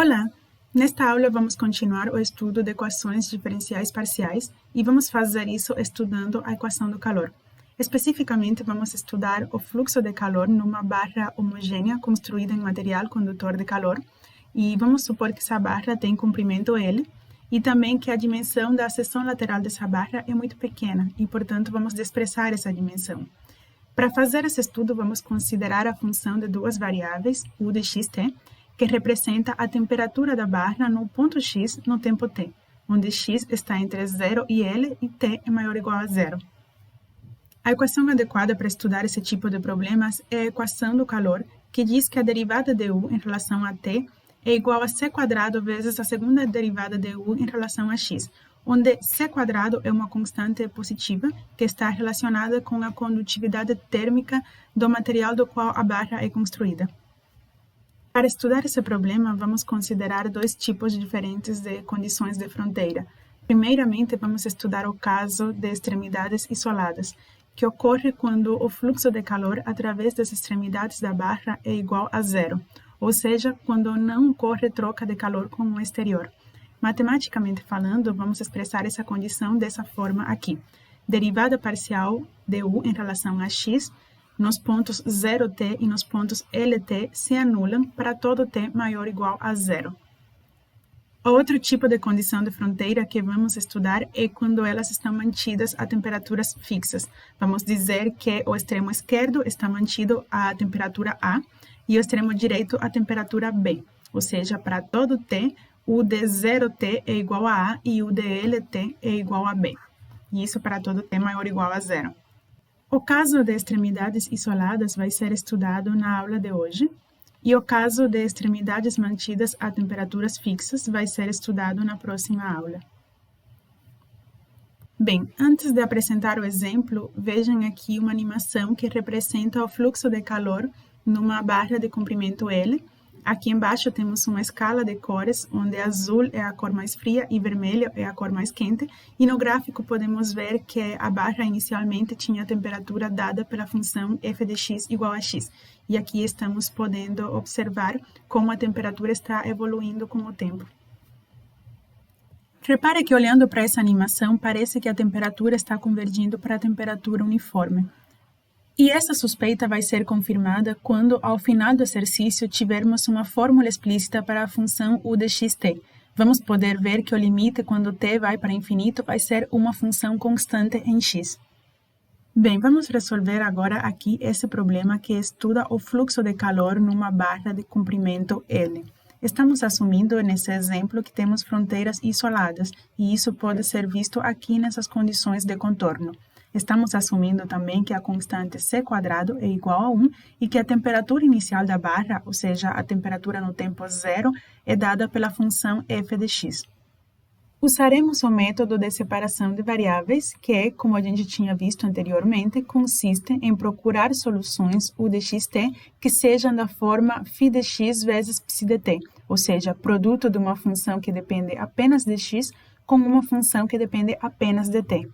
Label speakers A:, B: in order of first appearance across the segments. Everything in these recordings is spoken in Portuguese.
A: Olá! Nesta aula vamos continuar o estudo de equações diferenciais parciais e vamos fazer isso estudando a equação do calor. Especificamente, vamos estudar o fluxo de calor numa barra homogênea construída em material condutor de calor e vamos supor que essa barra tem comprimento L e também que a dimensão da seção lateral dessa barra é muito pequena e, portanto, vamos desprezar essa dimensão. Para fazer esse estudo, vamos considerar a função de duas variáveis, u de xt, que representa a temperatura da barra no ponto x no tempo t, onde x está entre 0 e L e t é maior ou igual a 0. A equação adequada para estudar esse tipo de problemas é a equação do calor, que diz que a derivada de u em relação a t é igual a c² vezes a segunda derivada de u em relação a x, onde c² é uma constante positiva que está relacionada com a condutividade térmica do material do qual a barra é construída. Para estudar esse problema, vamos considerar dois tipos diferentes de condições de fronteira. Primeiramente, vamos estudar o caso de extremidades isoladas, que ocorre quando o fluxo de calor através das extremidades da barra é igual a zero, ou seja, quando não ocorre troca de calor com o exterior. Matematicamente falando, vamos expressar essa condição dessa forma aqui. Derivada parcial de u em relação a x, nos pontos 0t e nos pontos lt se anulam para todo t maior ou igual a zero. Outro tipo de condição de fronteira que vamos estudar é quando elas estão mantidas a temperaturas fixas. Vamos dizer que o extremo esquerdo está mantido a temperatura A e o extremo direito a temperatura B, ou seja, para todo t, u de 0t é igual a A e u de lt é igual a B. E isso para todo t maior ou igual a zero. O caso de extremidades isoladas vai ser estudado na aula de hoje, e o caso de extremidades mantidas a temperaturas fixas vai ser estudado na próxima aula. Bem, antes de apresentar o exemplo, vejam aqui uma animação que representa o fluxo de calor numa barra de comprimento L. Aqui embaixo temos uma escala de cores, onde azul é a cor mais fria e vermelho é a cor mais quente, e no gráfico podemos ver que a barra inicialmente tinha a temperatura dada pela função f de x igual a x, e aqui estamos podendo observar como a temperatura está evoluindo com o tempo. Repare que olhando para essa animação, parece que a temperatura está convergindo para a temperatura uniforme. E essa suspeita vai ser confirmada quando, ao final do exercício, tivermos uma fórmula explícita para a função u de xt. Vamos poder ver que o limite, quando t vai para infinito, vai ser uma função constante em x. Bem, vamos resolver agora aqui esse problema que estuda o fluxo de calor numa barra de comprimento L. Estamos assumindo nesse exemplo que temos fronteiras isoladas, e isso pode ser visto aqui nessas condições de contorno. Estamos assumindo também que a constante c² é igual a 1 e que a temperatura inicial da barra, ou seja, a temperatura no tempo zero, é dada pela função f de x. Usaremos o método de separação de variáveis, que, como a gente tinha visto anteriormente, consiste em procurar soluções u de xt que sejam da forma φ de x vezes ψ de t, ou seja, produto de uma função que depende apenas de x com uma função que depende apenas de t.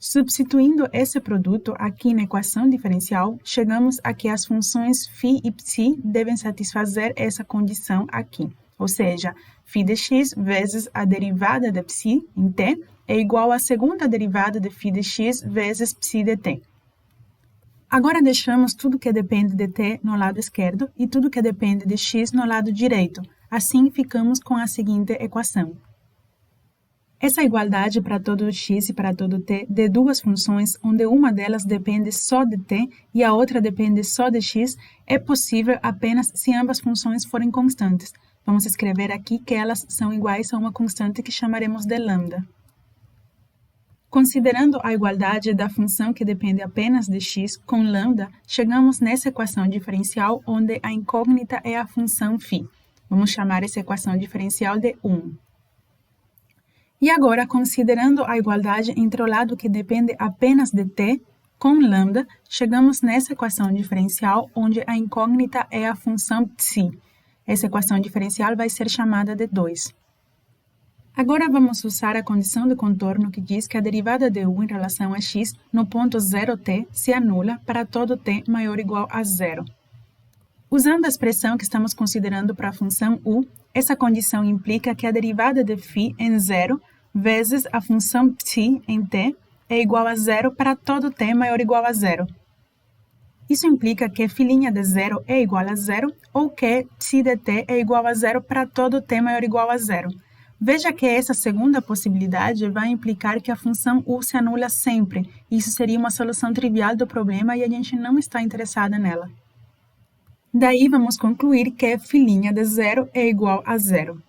A: Substituindo esse produto aqui na equação diferencial, chegamos a que as funções φ e ψ devem satisfazer essa condição aqui, ou seja, φ de x vezes a derivada de ψ em t é igual à segunda derivada de φ de x vezes ψ de t. Agora deixamos tudo que depende de t no lado esquerdo e tudo que depende de x no lado direito. Assim, ficamos com a seguinte equação. Essa igualdade para todo x e para todo t de duas funções, onde uma delas depende só de t e a outra depende só de x, é possível apenas se ambas funções forem constantes. Vamos escrever aqui que elas são iguais a uma constante que chamaremos de lambda. Considerando a igualdade da função que depende apenas de x com lambda, chegamos nessa equação diferencial onde a incógnita é a função φ. Vamos chamar essa equação diferencial de 1. E agora, considerando a igualdade entre o lado que depende apenas de t com lambda, chegamos nessa equação diferencial onde a incógnita é a função ψ. Essa equação diferencial vai ser chamada de 2. Agora vamos usar a condição de contorno que diz que a derivada de u em relação a x no ponto 0t se anula para todo t maior ou igual a zero. Usando a expressão que estamos considerando para a função u, essa condição implica que a derivada de φ em zero vezes a função ψ em t é igual a zero para todo t maior ou igual a zero. Isso implica que φ' de zero é igual a zero ou que ψ de t é igual a zero para todo t maior ou igual a zero. Veja que essa segunda possibilidade vai implicar que a função u se anula sempre. Isso seria uma solução trivial do problema e a gente não está interessada nela. Daí vamos concluir que φ' de zero é igual a zero.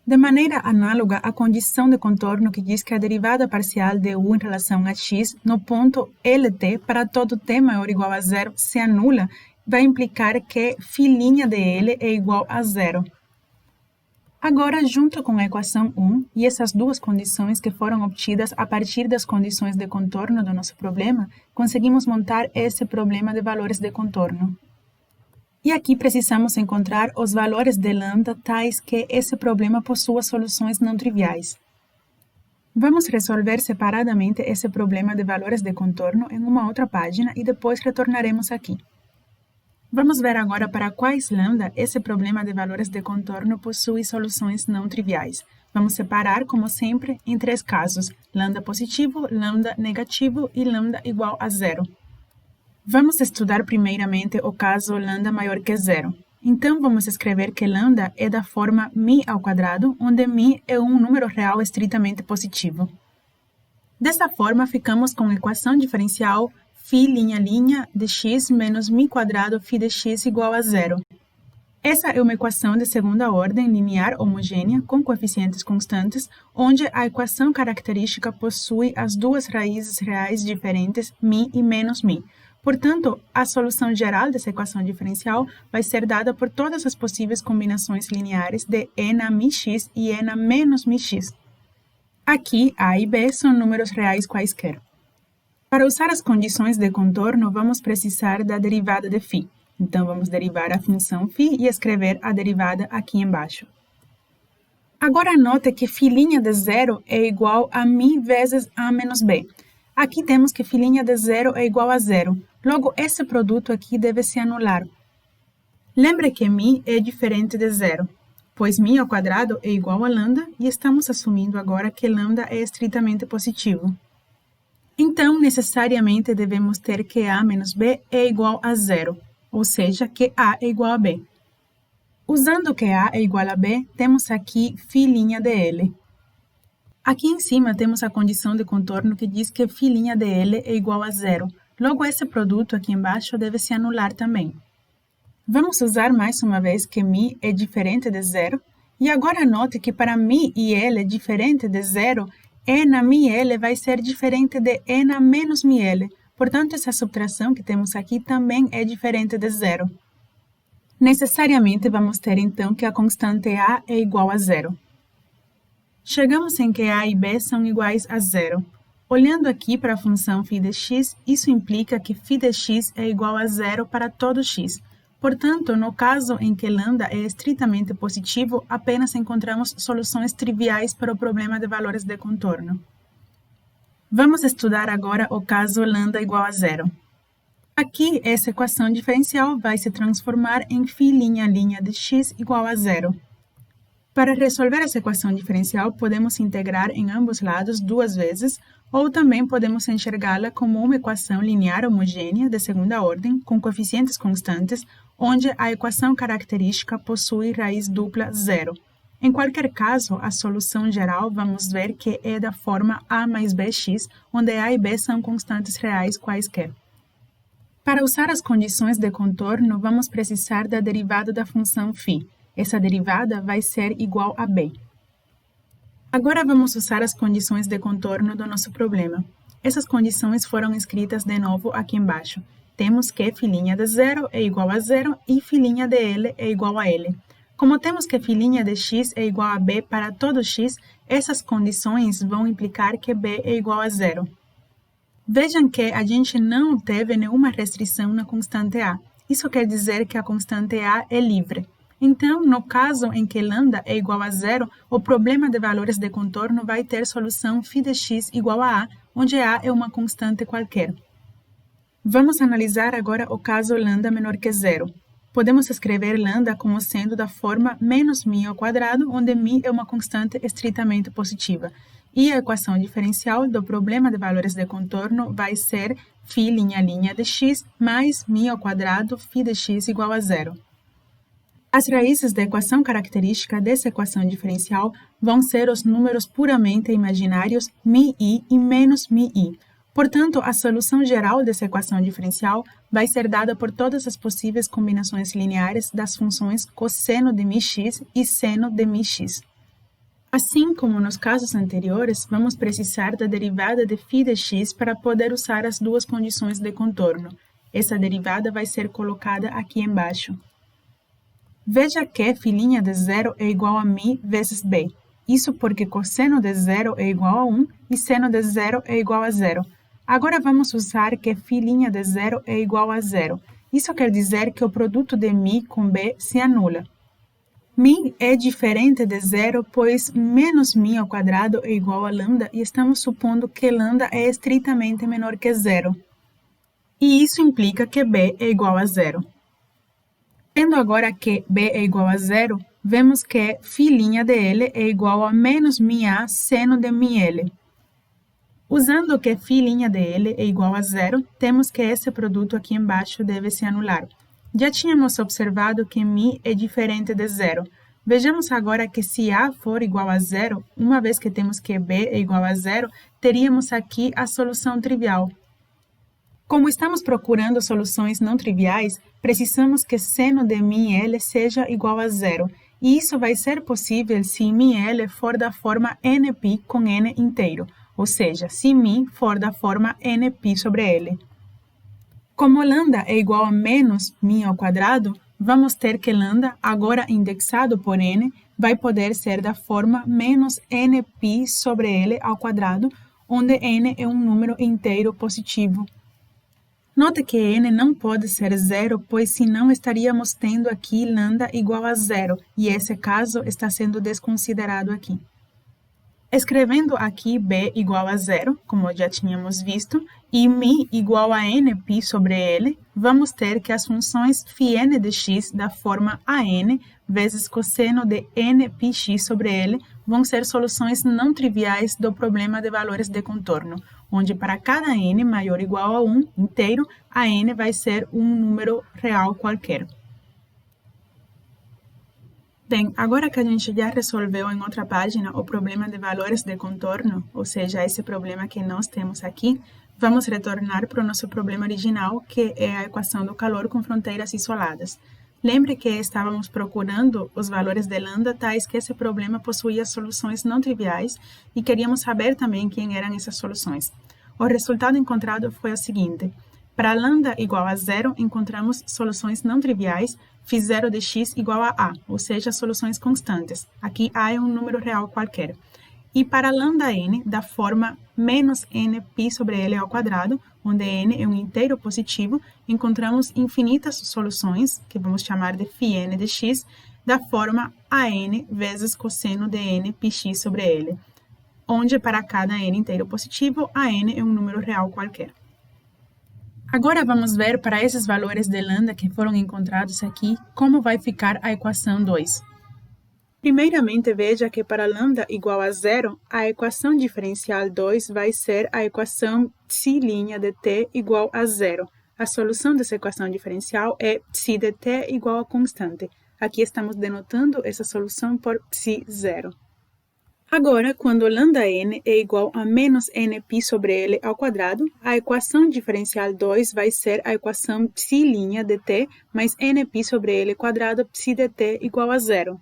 A: De maneira análoga, a condição de contorno que diz que a derivada parcial de u em relação a x no ponto LT para todo t maior ou igual a zero se anula, vai implicar que φ' de L é igual a zero. Agora, junto com a equação 1 e essas duas condições que foram obtidas a partir das condições de contorno do nosso problema, conseguimos montar esse problema de valores de contorno. E aqui precisamos encontrar os valores de lambda tais que esse problema possua soluções não triviais. Vamos resolver separadamente esse problema de valores de contorno em uma outra página e depois retornaremos aqui. Vamos ver agora para quais lambda esse problema de valores de contorno possui soluções não triviais. Vamos separar, como sempre, em três casos: lambda positivo, lambda negativo e lambda igual a zero. Vamos estudar primeiramente o caso lambda maior que zero. Então, vamos escrever que lambda é da forma μ ao quadrado, onde μ é um número real estritamente positivo. Dessa forma, ficamos com a equação diferencial φ' de x menos μ² φ de x igual a zero. Essa é uma equação de segunda ordem linear homogênea com coeficientes constantes, onde a equação característica possui as duas raízes reais diferentes, μ e menos μ. Portanto, a solução geral dessa equação diferencial vai ser dada por todas as possíveis combinações lineares de e na μx e e na menos μx. Aqui, a e b são números reais quaisquer. Para usar as condições de contorno, vamos precisar da derivada de φ. Então, vamos derivar a função φ e escrever a derivada aqui embaixo. Agora, note que φ' de zero é igual a μ vezes a menos b. Aqui temos que φ' de zero é igual a zero. Logo, esse produto aqui deve se anular. Lembre que μ é diferente de zero, pois μ ao quadrado é igual a lambda e estamos assumindo agora que lambda é estritamente positivo. Então, necessariamente, devemos ter que a menos b é igual a zero, ou seja, que a é igual a b. Usando que a é igual a b, temos aqui φ' de L. Aqui em cima temos a condição de contorno que diz que φ' de L é igual a zero. Logo, esse produto aqui embaixo deve se anular também. Vamos usar mais uma vez que μ é diferente de zero. E agora note que para μ e L diferente de zero, e na μL vai ser diferente de e na menos μL. Portanto, essa subtração que temos aqui também é diferente de zero. Necessariamente, vamos ter então que a constante a é igual a zero. Chegamos em que a e b são iguais a zero. Olhando aqui para a função φ de x, isso implica que φ de x é igual a zero para todo x. Portanto, no caso em que lambda é estritamente positivo, apenas encontramos soluções triviais para o problema de valores de contorno. Vamos estudar agora o caso lambda igual a zero. Aqui, essa equação diferencial vai se transformar em φ' de x igual a zero. Para resolver essa equação diferencial, podemos integrar em ambos lados duas vezes, ou também podemos enxergá-la como uma equação linear homogênea de segunda ordem, com coeficientes constantes, onde a equação característica possui raiz dupla zero. Em qualquer caso, a solução geral vamos ver que é da forma a mais bx, onde a e b são constantes reais quaisquer. Para usar as condições de contorno, vamos precisar da derivada da função φ. Essa derivada vai ser igual a b. Agora vamos usar as condições de contorno do nosso problema. Essas condições foram escritas de novo aqui embaixo. Temos que φ' de zero é igual a zero e φ' de L é igual a L. Como temos que φ' de x é igual a b para todo x, essas condições vão implicar que b é igual a zero. Vejam que a gente não teve nenhuma restrição na constante a. Isso quer dizer que a constante a é livre. Então, no caso em que lambda é igual a zero, o problema de valores de contorno vai ter solução φ de x igual a, onde a é uma constante qualquer. Vamos analisar agora o caso lambda menor que zero. podemos escrever lambda como sendo da forma menos μ ao quadrado, onde μ é uma constante estritamente positiva. E a equação diferencial do problema de valores de contorno vai ser φ' de x mais μ ao quadrado φ de x igual a zero. As raízes da equação característica dessa equação diferencial vão ser os números puramente imaginários μi e menos μi. Portanto, a solução geral dessa equação diferencial vai ser dada por todas as possíveis combinações lineares das funções cosseno de μx e seno de μx. Assim como nos casos anteriores, vamos precisar da derivada de φ de x para poder usar as duas condições de contorno. Essa derivada vai ser colocada aqui embaixo. Veja que φ' de zero é igual a μ vezes b. Isso porque cosseno de zero é igual a 1 e seno de zero é igual a zero. Agora vamos usar que φ' de zero é igual a zero. Isso quer dizer que o produto de μ com b se anula. μ é diferente de zero, pois menos μ ao quadrado é igual a lambda e estamos supondo que lambda é estritamente menor que zero. E isso implica que b é igual a zero. Tendo agora que b é igual a zero, vemos que φ' de L é igual a menos μa seno de μL. Usando que φ' de L é igual a zero, temos que esse produto aqui embaixo deve se anular. Já tínhamos observado que μ é diferente de zero. Vejamos agora que se A for igual a zero, uma vez que temos que B é igual a zero, teríamos aqui a solução trivial. Como estamos procurando soluções não triviais, precisamos que seno de μL seja igual a zero, e isso vai ser possível se μL for da forma nπ com n inteiro, ou seja, se μ for da forma nπ sobre L. Como lambda é igual a menos μ ao quadrado, vamos ter que lambda, agora indexado por n, vai poder ser da forma menos nπ sobre L ao quadrado, onde n é um número inteiro positivo. Note que n não pode ser zero, pois senão estaríamos tendo aqui lambda igual a zero, e esse caso está sendo desconsiderado aqui. Escrevendo aqui b igual a zero, como já tínhamos visto, e μ igual a nπ sobre L, vamos ter que as funções φn de x da forma an vezes cosseno de nπx sobre L vão ser soluções não triviais do problema de valores de contorno, onde para cada n maior ou igual a 1 inteiro, a n vai ser um número real qualquer. Bem, agora que a gente já resolveu em outra página o problema de valores de contorno, ou seja, esse problema que nós temos aqui, vamos retornar para o nosso problema original, que é a equação do calor com fronteiras isoladas. Lembre que estávamos procurando os valores de lambda tais que esse problema possuía soluções não triviais e queríamos saber também quem eram essas soluções. O resultado encontrado foi o seguinte: para lambda igual a zero, encontramos soluções não triviais, φ0 de x igual a, ou seja, soluções constantes. Aqui A é um número real qualquer. E para lambda n, da forma menos nπ sobre L ao quadrado, onde n é um inteiro positivo, encontramos infinitas soluções, que vamos chamar de φn de x, da forma an vezes cosseno de nπx sobre L, onde para cada n inteiro positivo, a n é um número real qualquer. Agora vamos ver para esses valores de lambda que foram encontrados aqui, como vai ficar a equação 2. Primeiramente, veja que para lambda igual a zero, a equação diferencial 2 vai ser a equação ψ' de t igual a zero. A solução dessa equação diferencial é ψ de t igual a constante. Aqui estamos denotando essa solução por ψ0. Agora, quando lambda n é igual a menos nπ sobre L ao quadrado, a equação diferencial 2 vai ser a equação ψ' de t mais nπ sobre L quadrado ψ de t igual a zero.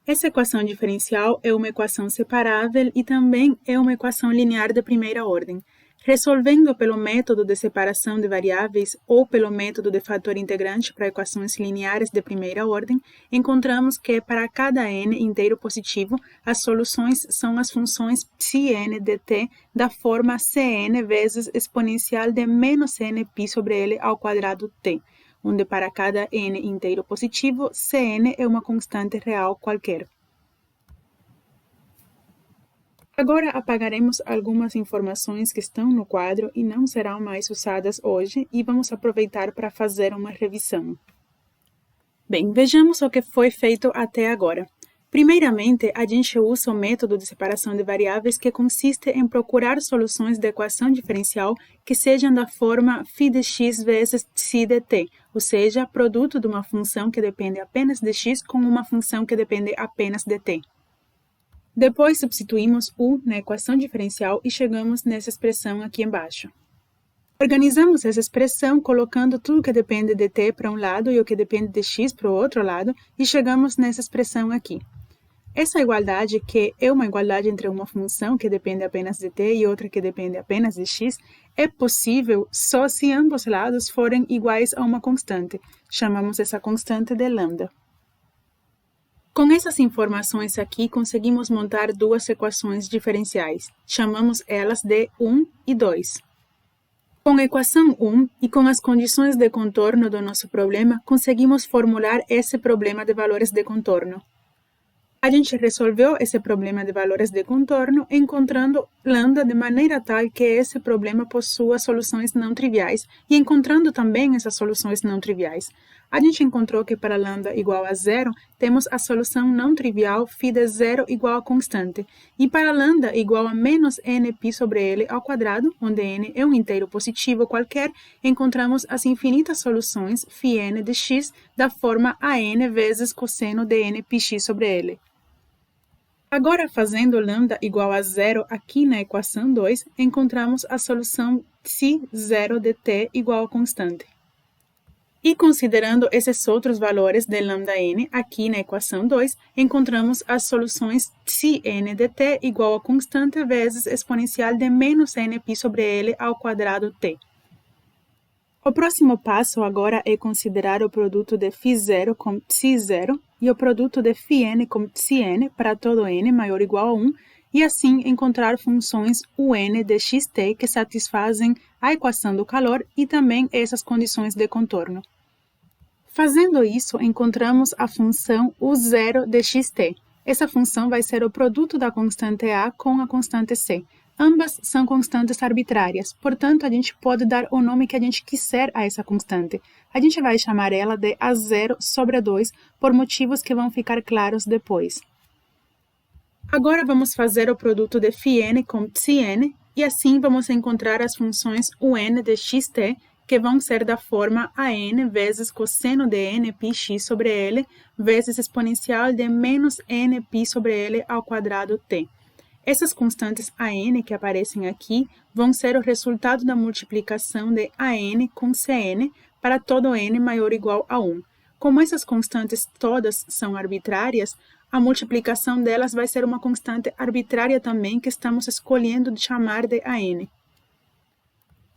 A: Essa equação diferencial é uma equação separável e também é uma equação linear de primeira ordem. Resolvendo pelo método de separação de variáveis ou pelo método de fator integrante para equações lineares de primeira ordem, encontramos que para cada n inteiro positivo, as soluções são as funções ψn de t da forma cn vezes exponencial de menos nπ sobre L ao quadrado t, onde para cada n inteiro positivo, cn é uma constante real qualquer. Agora apagaremos algumas informações que estão no quadro e não serão mais usadas hoje e vamos aproveitar para fazer uma revisão. Bem, vejamos o que foi feito até agora. Primeiramente, a gente usa o método de separação de variáveis que consiste em procurar soluções da equação diferencial que sejam da forma φ de x vezes ψ de t, ou seja, produto de uma função que depende apenas de x com uma função que depende apenas de t. Depois substituímos u na equação diferencial e chegamos nessa expressão aqui embaixo. Organizamos essa expressão colocando tudo que depende de t para um lado e o que depende de x para o outro lado e chegamos nessa expressão aqui. Essa igualdade, que é uma igualdade entre uma função que depende apenas de t e outra que depende apenas de x, é possível só se ambos lados forem iguais a uma constante. Chamamos essa constante de lambda. Com essas informações aqui, conseguimos montar duas equações diferenciais. Chamamos elas de 1 e 2. Com a equação 1 e com as condições de contorno do nosso problema, conseguimos formular esse problema de valores de contorno. A gente resolveu esse problema de valores de contorno encontrando lambda de maneira tal que esse problema possua soluções não triviais e encontrando também essas soluções não triviais. A gente encontrou que para lambda igual a zero, temos a solução não trivial φ de zero igual a constante, e para lambda igual a menos nπ sobre L ao quadrado, onde n é um inteiro positivo qualquer, encontramos as infinitas soluções φn de x da forma an vezes cosseno de nπx sobre L. Agora, fazendo lambda igual a zero aqui na equação 2, encontramos a solução ψ0 de t igual a constante. E considerando esses outros valores de lambda n aqui na equação 2, encontramos as soluções ψn de t igual a constante vezes exponencial de menos nπ sobre L ao quadrado t. O próximo passo agora é considerar o produto de φ0 com ψ0 e o produto de φn com ψn para todo n maior ou igual a 1, e assim encontrar funções un de xt que satisfazem a equação do calor e também essas condições de contorno. Fazendo isso, encontramos a função u0 de xt. Essa função vai ser o produto da constante a com a constante c. Ambas são constantes arbitrárias, portanto, a gente pode dar o nome que a gente quiser a essa constante. A gente vai chamar ela de A0 sobre 2, por motivos que vão ficar claros depois. Agora vamos fazer o produto de φn com ψn, e assim vamos encontrar as funções un de xt, que vão ser da forma an vezes cosseno de nπx sobre L, vezes exponencial de menos nπ sobre L ao quadrado t. Essas constantes an que aparecem aqui vão ser o resultado da multiplicação de an com cn para todo n maior ou igual a 1. Como essas constantes todas são arbitrárias, a multiplicação delas vai ser uma constante arbitrária também que estamos escolhendo de chamar de an.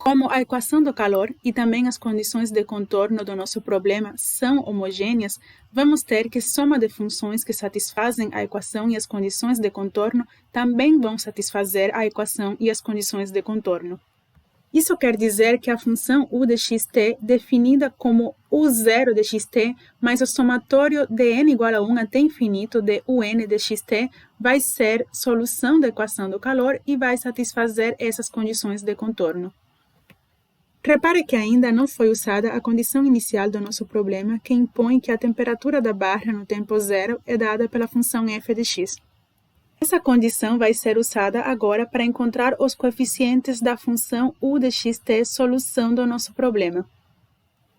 A: Como a equação do calor e também as condições de contorno do nosso problema são homogêneas, vamos ter que soma de funções que satisfazem a equação e as condições de contorno também vão satisfazer a equação e as condições de contorno. Isso quer dizer que a função u de xt, definida como u0 de xt, mais o somatório de n igual a 1 até infinito de un de xt, vai ser solução da equação do calor e vai satisfazer essas condições de contorno. Repare que ainda não foi usada a condição inicial do nosso problema, que impõe que a temperatura da barra no tempo zero é dada pela função f de x. Essa condição vai ser usada agora para encontrar os coeficientes da função u de xt solução do nosso problema.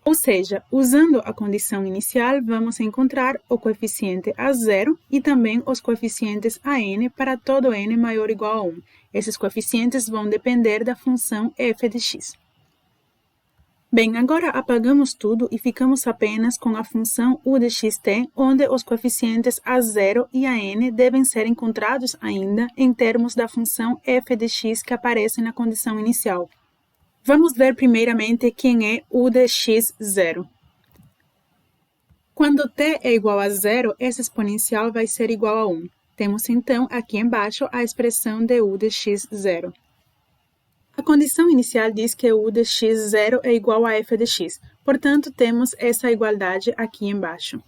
A: Ou seja, usando a condição inicial, vamos encontrar o coeficiente a0 e também os coeficientes an para todo n maior ou igual a 1. Esses coeficientes vão depender da função f de x. Bem, agora apagamos tudo e ficamos apenas com a função u de xt, onde os coeficientes a0 e an devem ser encontrados ainda em termos da função f de x que aparece na condição inicial. Vamos ver primeiramente quem é u de x0. Quando t é igual a zero, esse exponencial vai ser igual a 1. Temos então aqui embaixo a expressão de u de x0. A condição inicial diz que u de x0 é igual a f de x, portanto, temos essa igualdade aqui embaixo.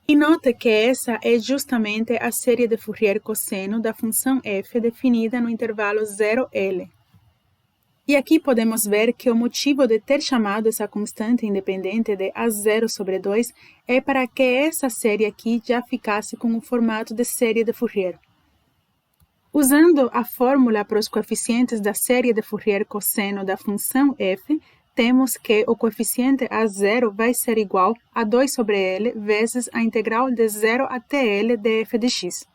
A: E note que essa é justamente a série de Fourier cosseno da função f definida no intervalo 0L. E aqui podemos ver que o motivo de ter chamado essa constante independente de A0 sobre 2 é para que essa série aqui já ficasse com o formato de série de Fourier. Usando a fórmula para os coeficientes da série de Fourier cosseno da função f, temos que o coeficiente A0 vai ser igual a 2 sobre L vezes a integral de 0 até L de f de x.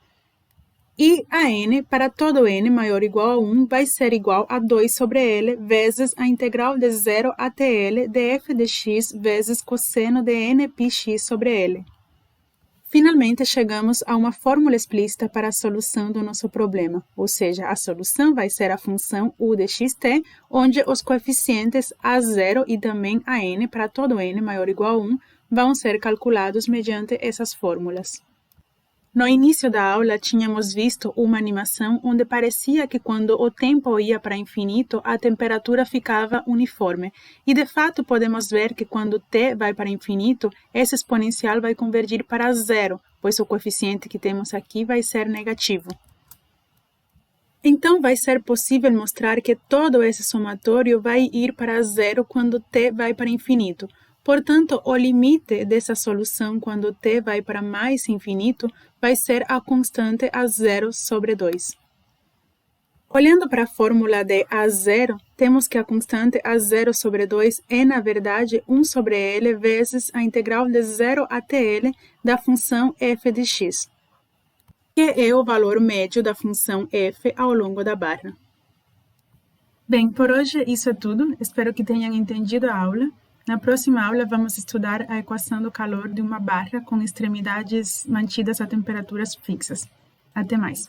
A: E a n, para todo n maior ou igual a 1, vai ser igual a 2 sobre L vezes a integral de 0 até L de f de x vezes cosseno de nπx sobre L. Finalmente, chegamos a uma fórmula explícita para a solução do nosso problema, ou seja, a solução vai ser a função u de xt, onde os coeficientes a0 e também a n, para todo n maior ou igual a 1, vão ser calculados mediante essas fórmulas. No início da aula, tínhamos visto uma animação onde parecia que quando o tempo ia para infinito, a temperatura ficava uniforme. E, de fato, podemos ver que quando t vai para infinito, esse exponencial vai convergir para zero, pois o coeficiente que temos aqui vai ser negativo. Então, vai ser possível mostrar que todo esse somatório vai ir para zero quando t vai para infinito. Portanto, o limite dessa solução quando t vai para mais infinito vai ser a constante A0 sobre 2. Olhando para a fórmula de A0, temos que a constante A0 sobre 2 é, na verdade, 1 sobre L vezes a integral de 0 até L da função f de x, que é o valor médio da função f ao longo da barra. Bem, por hoje isso é tudo. Espero que tenham entendido a aula. Na próxima aula, vamos estudar a equação do calor de uma barra com extremidades mantidas a temperaturas fixas. Até mais!